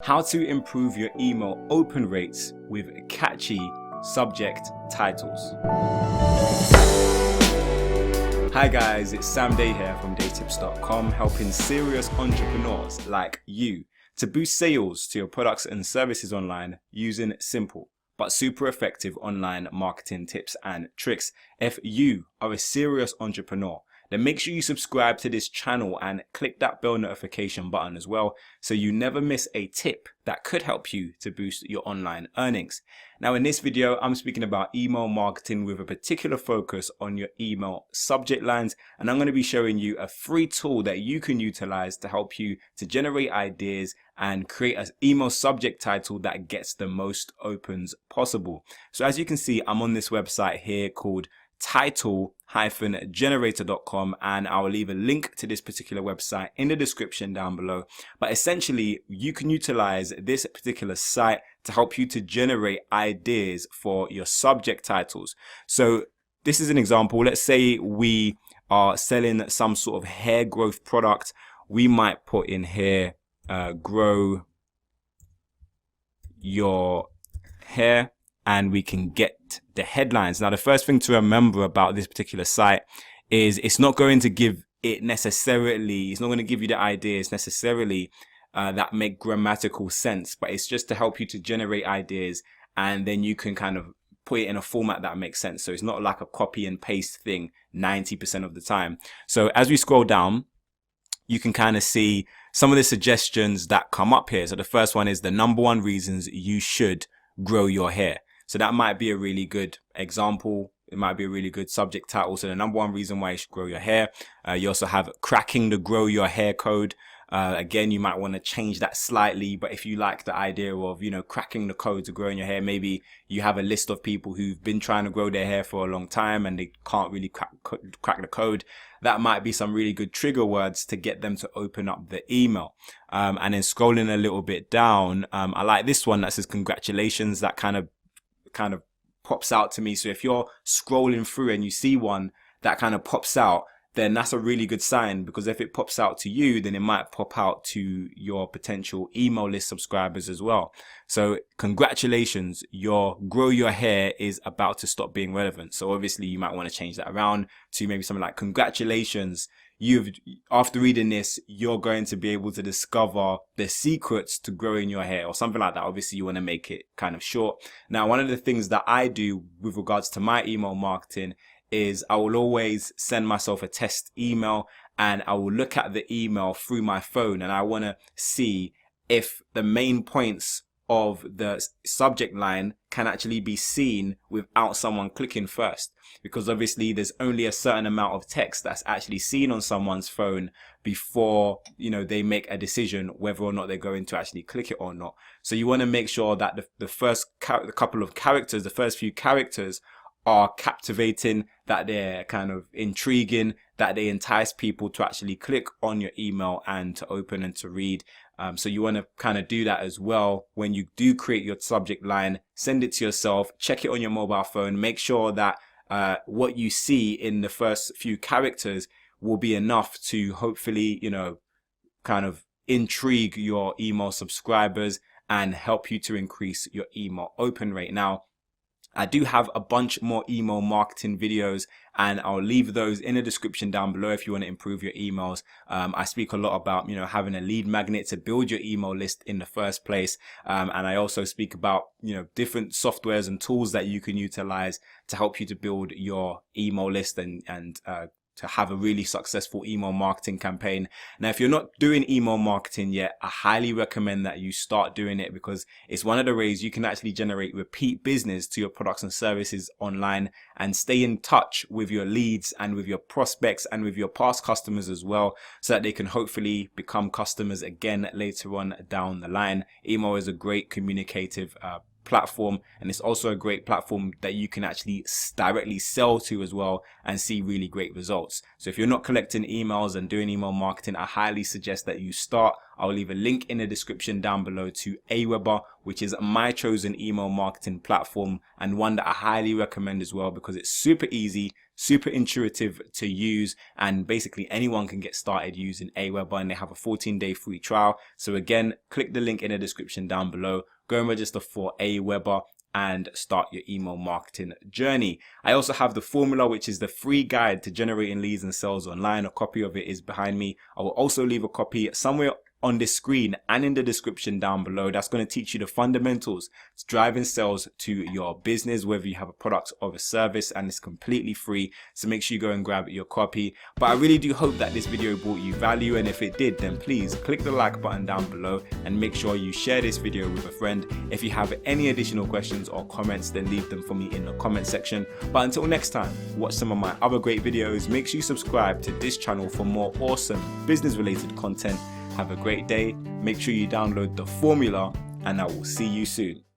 How to improve your email open rates with catchy subject titles. Hi guys, it's Sam Day here from DeyTips.com, helping serious entrepreneurs like you to boost sales to your products and services online using simple but super effective online marketing tips and tricks. If you are a serious entrepreneur, then make sure you subscribe to this channel and click that bell notification button as well, so you never miss a tip that could help you to boost your online earnings. Now in this video, I'm speaking about email marketing with a particular focus on your email subject lines, and I'm going to be showing you a free tool that you can utilize to help you to generate ideas and create an email subject title that gets the most opens possible. So as you can see, I'm on this website here called title-generator.com, and I'll leave a link to this particular website in the description down below. But essentially, you can utilize this particular site to help you to generate ideas for your subject titles. So this is an example. Let's say we are selling some sort of hair growth product. We might put in here, grow your hair, and we can get the headlines. Now, the first thing to remember about this particular site is it's not going to give it necessarily, it's not going to give you the ideas necessarily that make grammatical sense, but it's just to help you to generate ideas, and then you can kind of put it in a format that makes sense. So it's not like a copy and paste thing 90% of the time. So as we scroll down, you can kind of see some of the suggestions that come up here. So the first one is the #1 reasons you should grow your hair. So that might be a really good example. It might be a really good subject title. So the #1 reason why you should grow your hair. You also have cracking the grow your hair code. Again, you might want to change that slightly, but if you like the idea of, cracking the code to growing your hair, maybe you have a list of people who've been trying to grow their hair for a long time and they can't really crack the code. That might be some really good trigger words to get them to open up the email. And then scrolling a little bit down, I like this one that says congratulations. That kind of pops out to me. So if you're scrolling through and you see one that kind of pops out, then that's a really good sign, because if it pops out to you, then it might pop out to your potential email list subscribers as well. So congratulations, your grow your hair is about to stop being relevant. So obviously you might want to change that around to maybe something like congratulations, after reading this, you're going to be able to discover the secrets to growing your hair, or something like that. Obviously you want to make it kind of short. Now, one of the things that I do with regards to my email marketing is I will always send myself a test email, and I will look at the email through my phone, and I want to see if the main points of the subject line can actually be seen without someone clicking first, because obviously there's only a certain amount of text that's actually seen on someone's phone before they make a decision whether or not they're going to actually click it or not. So you want to make sure that the first couple of characters, the first few characters, are captivating, that they're kind of intriguing, that they entice people to actually click on your email and to open and to read. So you want to kind of do that as well. When you do create your subject line, send it to yourself, check it on your mobile phone, make sure that what you see in the first few characters will be enough to hopefully, kind of intrigue your email subscribers and help you to increase your email open rate. Now, I do have a bunch more email marketing videos, and I'll leave those in the description down below if you want to improve your emails. I speak a lot about, having a lead magnet to build your email list in the first place. And I also speak about, different softwares and tools that you can utilize to help you to build your email list and to have a really successful email marketing campaign. Now, if you're not doing email marketing yet, I highly recommend that you start doing it, because it's one of the ways you can actually generate repeat business to your products and services online and stay in touch with your leads and with your prospects and with your past customers as well, so that they can hopefully become customers again later on down the line. Email is a great communicative platform, and it's also a great platform that you can actually directly sell to as well and see really great results. So if you're not collecting emails and doing email marketing, I highly suggest that you start. I'll leave a link in the description down below to Aweber, which is my chosen email marketing platform, and one that I highly recommend as well, because it's super easy, super intuitive to use, and basically anyone can get started using Aweber, and they have a 14-day free trial. So again, click the link in the description down below, go and register for Aweber and start your email marketing journey. I also have the formula, which is the free guide to generating leads and sales online. A copy of it is behind me. I will also leave a copy somewhere on this screen and in the description down below. That's going to teach you the fundamentals to driving sales to your business, whether you have a product or a service, and it's completely free. So make sure you go and grab your copy. But I really do hope that this video brought you value, and if it did, then please click the like button down below and make sure you share this video with a friend. If you have any additional questions or comments, then leave them for me in the comment section. But until next time, watch some of my other great videos. Make sure you subscribe to this channel for more awesome business related content. Have a great day. Make sure you download the formula, and I will see you soon.